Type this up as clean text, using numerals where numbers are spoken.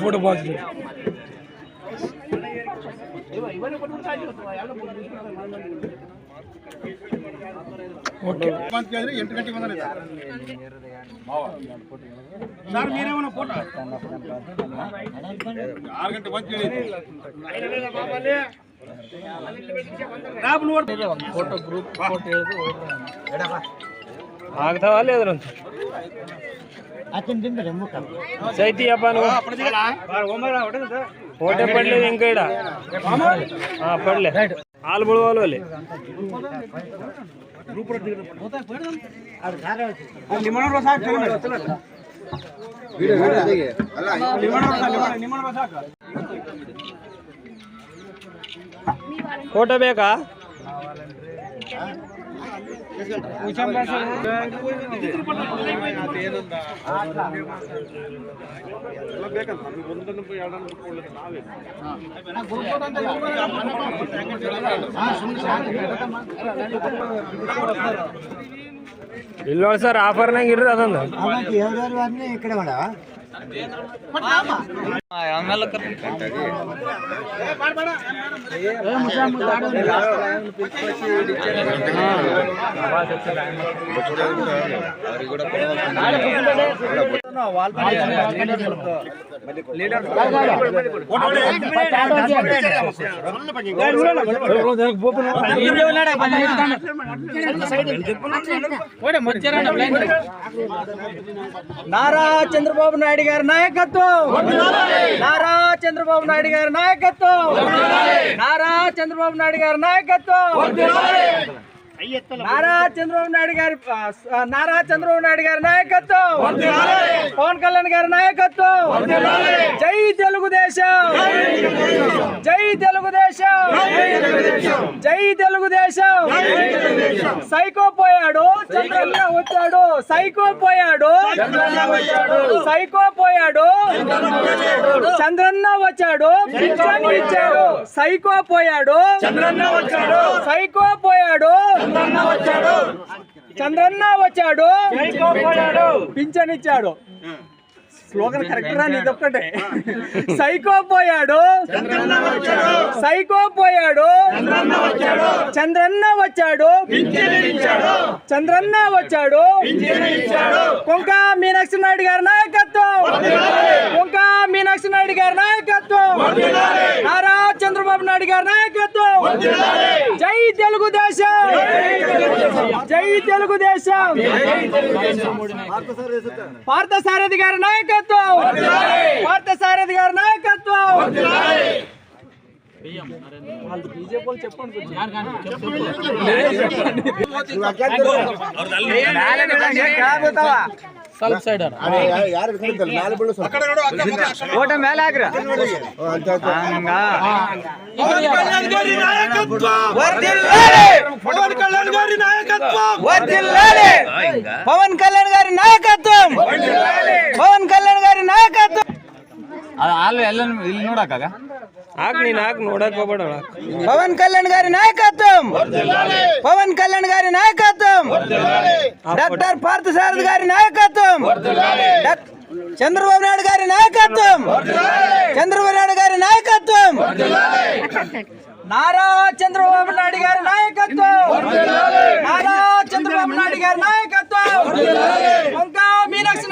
Photo బాగుంది. Okay sir మీరేమన్నా photo 6 గంటల ఫోటో గ్రూప్ ఫోటో ಆಗ್ತಾವ లేదు ಸೈತಿ ಅಪ್ಪ ಫೋಟೋ ಪಡ್ಲಿಲ್ಲ ಹಿಂಗ ಇಡ ಪಡ್ಲೆ ಹಾಲು ಬಿಡುವಲ್ಲ ಅಲ್ಲಿ ಫೋಟೋ ಬೇಕಾ ಇಲ್ಲ ಸರ್ ಆಫರ್ನಾಗ ಇರ್ರಿ ಅದೊಂದು ఇక్కడ నారా చంద్రబాబు నాయుడు గారి నాయకత్వం, నారా చంద్రబాబు నాయుడు గారి నాయకత్వం, నారా చంద్రబాబు నాయుడు గారి నాయకత్వం, నారా చంద్రబాబు నాయుడు గారి నాయకత్వం, పవన్ కళ్యాణ్ గారి నాయకత్వం. జై తెలుగుదేశం, జై తెలుగుదేశం, జై తెలుగుదేశం. సైకో పోయాడు, చంద్రన్న వచ్చాడు. సైకో పోయాడు, సైకో పోయాడు, చంద్రన్న వచ్చాడు. పింఛన్ ఇచ్చాడు. సైకో పోయాడు, చంద్రన్న వచ్చాడు. సైకో పోయాడు, చంద్రన్న వచ్చాడు. పింఛన్ ఇచ్చాడు. స్లోగన్ కరెక్ట్ రా నీదొక్కటే. సైకో పోయాడు, సైకో పోయాడు, చంద్రన్న వచ్చాడు. చంద్రన్న వచ్చాడు. కొంకా మీనాక్షి నాయుడు గారి నాయకత్వం, కొంకా మీనాక్షి నాయుడు గారి నాయకత్వం, నారా చంద్రబాబు నాయుడు గారి నాయకత్వం. జై తెలుగుదేశం, జై తెలుగుదేశం. పార్థసారథి గారి నాయకత్వం, పార్థసారథి గారి నాయకత్వం. బీజేపీ చెప్పండి ಸ್ವಲ್ಪ ಸೈಡ್ ಓಟ ಮೇಲೆ ಹಾಕ್ರ. పవన్ కళ్యాణ్ గారి నాయకత్వం, పవన్ కళ్యాణ్ గారి నాయకత్వం, పవన్ కళ్యాణ్ గారి నాయకత్వం. ಇಲ್ಲಿ ನೋಡಕ ನೀನ್ ಹಾಕ್ ನೋಡಕ್ ಹೋಗ್ಬೇಡ. పవన్ కళ్యాణ్ గారి నాయకత్వం, పవన్ కళ్యాణ్ గారి నాయకత్వం, డాక్టర్ పార్థసారథి గారి నాయకత్వం, చంద్రబాబు నాయుడు గారి నాయకత్వం, చంద్రబాబు నాయుడు గారి నాయకత్వం, నారా చంద్రబాబు నాయుడు గారి నాయకత్వం, నారా చంద్రబాబు నాయుడు గారి నాయకత్వం. ఇంకా మీనాక్షి